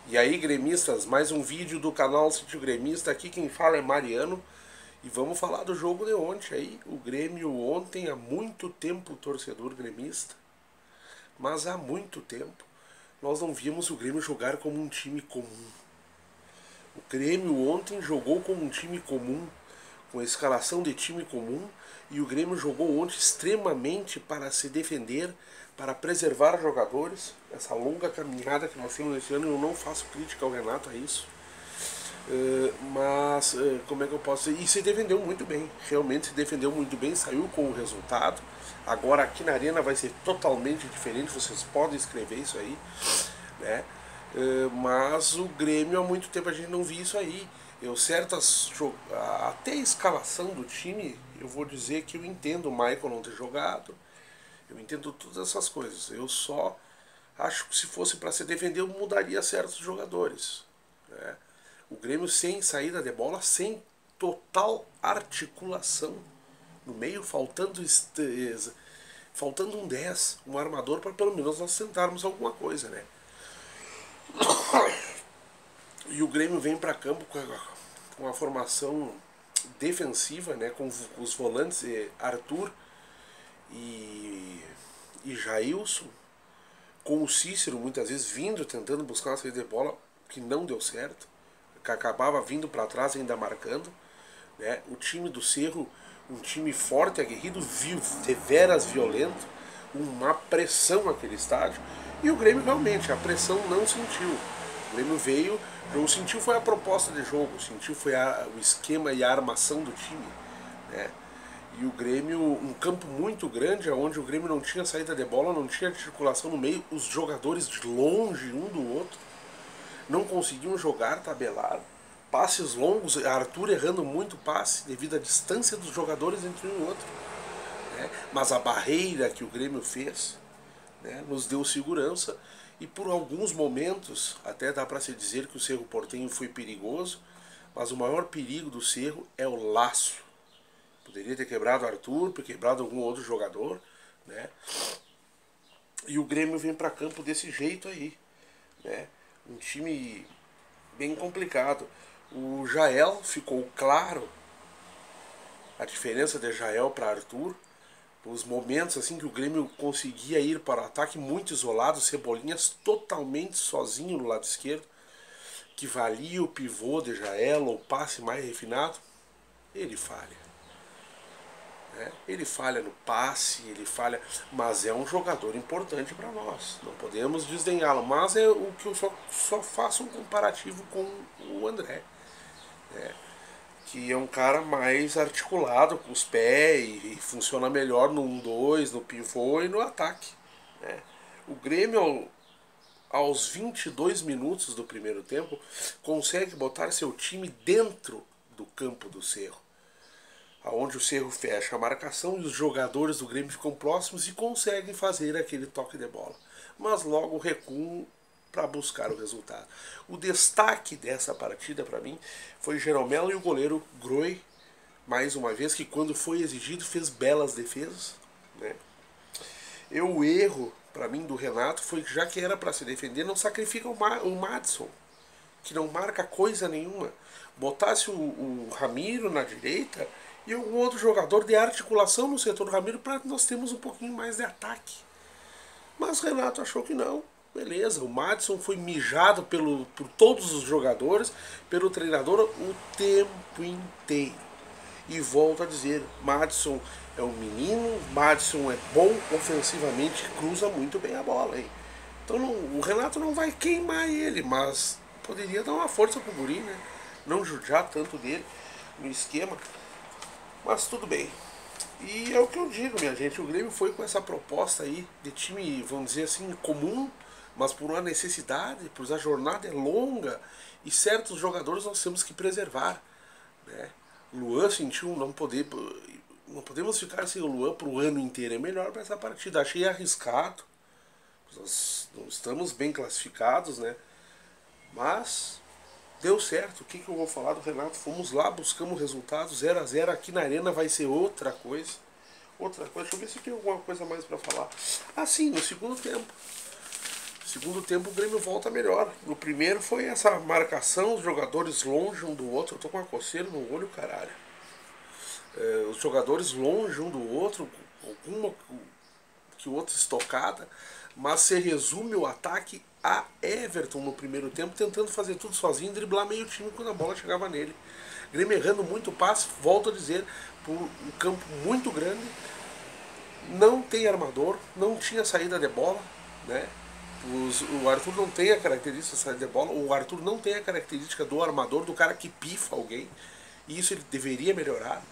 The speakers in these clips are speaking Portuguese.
E aí, gremistas, mais um vídeo do canal Sítio Gremista. Aqui quem fala é Mariano. E vamos falar do jogo de ontem aí. O Grêmio ontem, há muito tempo, torcedor gremista, mas há muito tempo, nós não víamos o Grêmio jogar como um time comum. O Grêmio ontem jogou como um time comum, com a escalação de time comum, e o Grêmio jogou ontem extremamente para se defender, para preservar jogadores. Essa longa caminhada que nós temos esse ano, eu não faço crítica ao Renato a isso. Mas, como é que eu posso dizer? E se defendeu muito bem, realmente se defendeu muito bem, saiu com o resultado. Agora aqui na Arena vai ser totalmente diferente, vocês podem escrever isso aí, né? Mas o Grêmio há muito tempo a gente não via isso aí. Até a escalação do time, eu vou dizer que eu entendo o Michael não ter jogado, eu entendo todas essas coisas. Eu só acho que se fosse para se defender, eu mudaria certos jogadores, né? O Grêmio sem saída de bola, sem total articulação no meio, faltando um 10, um armador, para pelo menos nós tentarmos alguma coisa, né? E o Grêmio vem para campo com a formação defensiva, né, com os volantes Arthur e Jailson, com o Cícero muitas vezes vindo, tentando buscar uma saída de bola que não deu certo, que acabava vindo para trás ainda marcando, né? O time do Cerro, um time forte, aguerrido, deveras violento, uma pressão naquele estádio, e o Grêmio realmente, a pressão não sentiu. O Grêmio veio, não sentiu foi a proposta de jogo, sentiu foi o esquema e a armação do time, né? E o Grêmio, um campo muito grande, onde o Grêmio não tinha saída de bola, não tinha circulação no meio, os jogadores de longe um do outro, não conseguiam jogar, tabelar, passes longos, Arthur errando muito passe devido à distância dos jogadores entre um e outro, né? Mas a barreira que o Grêmio fez, né, nos deu segurança, e por alguns momentos até dá para se dizer que o Cerro Porteño foi perigoso, mas o maior perigo do Cerro é o laço. Poderia ter quebrado o Arthur, ter quebrado algum outro jogador, né? E o Grêmio vem para campo desse jeito aí, né? Um time bem complicado. O Jael, ficou claro a diferença de Jael para Arthur. Os momentos assim que o Grêmio conseguia ir para o ataque muito isolado, Cebolinhas totalmente sozinho no lado esquerdo, que valia o pivô de Jael ou passe mais refinado, ele falha. Ele falha no passe, ele falha, mas é um jogador importante para nós. Não podemos desdenhá-lo, mas é o que eu só faço um comparativo com o André, né? Que é um cara mais articulado com os pés e funciona melhor no 1-2, no pivô e no ataque, né? O Grêmio, aos 22 minutos do primeiro tempo, consegue botar seu time dentro do campo do Cerro, aonde o Cerro fecha a marcação e os jogadores do Grêmio ficam próximos e conseguem fazer aquele toque de bola, mas logo recuam para buscar o resultado. O destaque dessa partida para mim foi Jeromel e o goleiro Groi, mais uma vez, que quando foi exigido fez belas defesas, né? O erro para mim do Renato foi que, já que era para se defender, não sacrifica o Madison, que não marca coisa nenhuma. Botasse o Ramiro na direita e algum outro jogador de articulação no setor do Ramiro para nós termos um pouquinho mais de ataque. Mas o Renato achou que não. Beleza, o Madison foi mijado por todos os jogadores, pelo treinador o tempo inteiro. E volto a dizer, Madison é um menino, Madison é bom ofensivamente, cruza muito bem a bola, hein? Então o Renato não vai queimar ele, mas poderia dar uma força pro guri, né? Não judiar tanto dele no esquema. Mas tudo bem. E é o que eu digo, minha gente. O Grêmio foi com essa proposta aí de time, vamos dizer assim, comum, mas por uma necessidade, pois a jornada é longa e certos jogadores nós temos que preservar, né? Luan sentiu não podemos ficar sem o Luan para o ano inteiro. É melhor para essa partida. Achei arriscado. Nós não estamos bem classificados, né? Mas deu certo. O que eu vou falar do Renato? Fomos lá, buscamos resultados. 0-0 aqui na Arena vai ser outra coisa. Outra coisa. Deixa eu ver se tem alguma coisa mais para falar. Ah, sim, no segundo tempo. segundo tempo o Grêmio volta melhor. No primeiro foi essa marcação, os jogadores longe um do outro. Eu tô com uma coceira no olho, caralho. Os jogadores longe um do outro, alguma que outra estocada, mas se resume o ataque a Everton no primeiro tempo, tentando fazer tudo sozinho, driblar meio time quando a bola chegava nele. Grêmio errando muito passe, volto a dizer, por um campo muito grande, não tem armador, não tinha saída de bola, né? O Arthur não tem a característica de saída de bola, o Arthur não tem a característica do armador, do cara que pifa alguém, e isso ele deveria melhorar.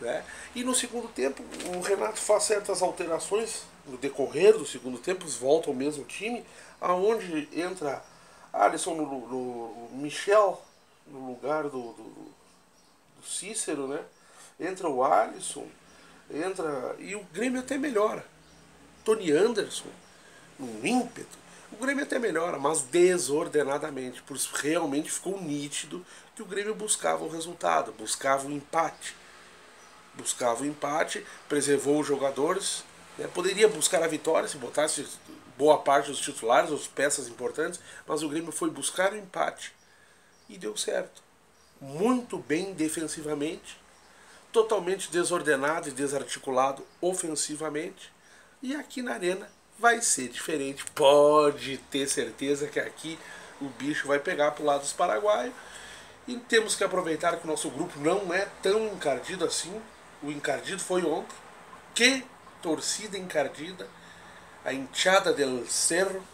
Né? E no segundo tempo, o Renato faz certas alterações no decorrer do segundo tempo, volta ao mesmo time, aonde entra Alisson no Michel no lugar do Cícero, né? Entra o Alisson, e o Grêmio até melhora. Tony Anderson, no ímpeto, o Grêmio até melhora, mas desordenadamente, porque realmente ficou nítido que o Grêmio buscava o resultado, buscava o empate. Preservou os jogadores, né? Poderia buscar a vitória se botasse boa parte dos titulares, as peças importantes, mas o Grêmio foi buscar o empate e deu certo. Muito bem defensivamente, totalmente desordenado e desarticulado ofensivamente, e aqui na Arena vai ser diferente. Pode ter certeza que aqui o bicho vai pegar pro lado dos paraguaios, e temos que aproveitar que o nosso grupo não é tão encardido assim. O encardido foi ontem. Que torcida encardida. A hinchada del Cerro.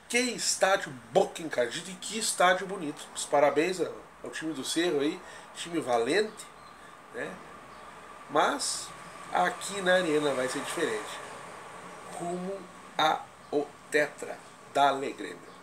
Que estádio boca encardido e que estádio bonito. Os parabéns ao time do Cerro aí. Time valente. Né? Mas aqui na Arena vai ser diferente. Rumo ao Tetra. Dale Grêmio.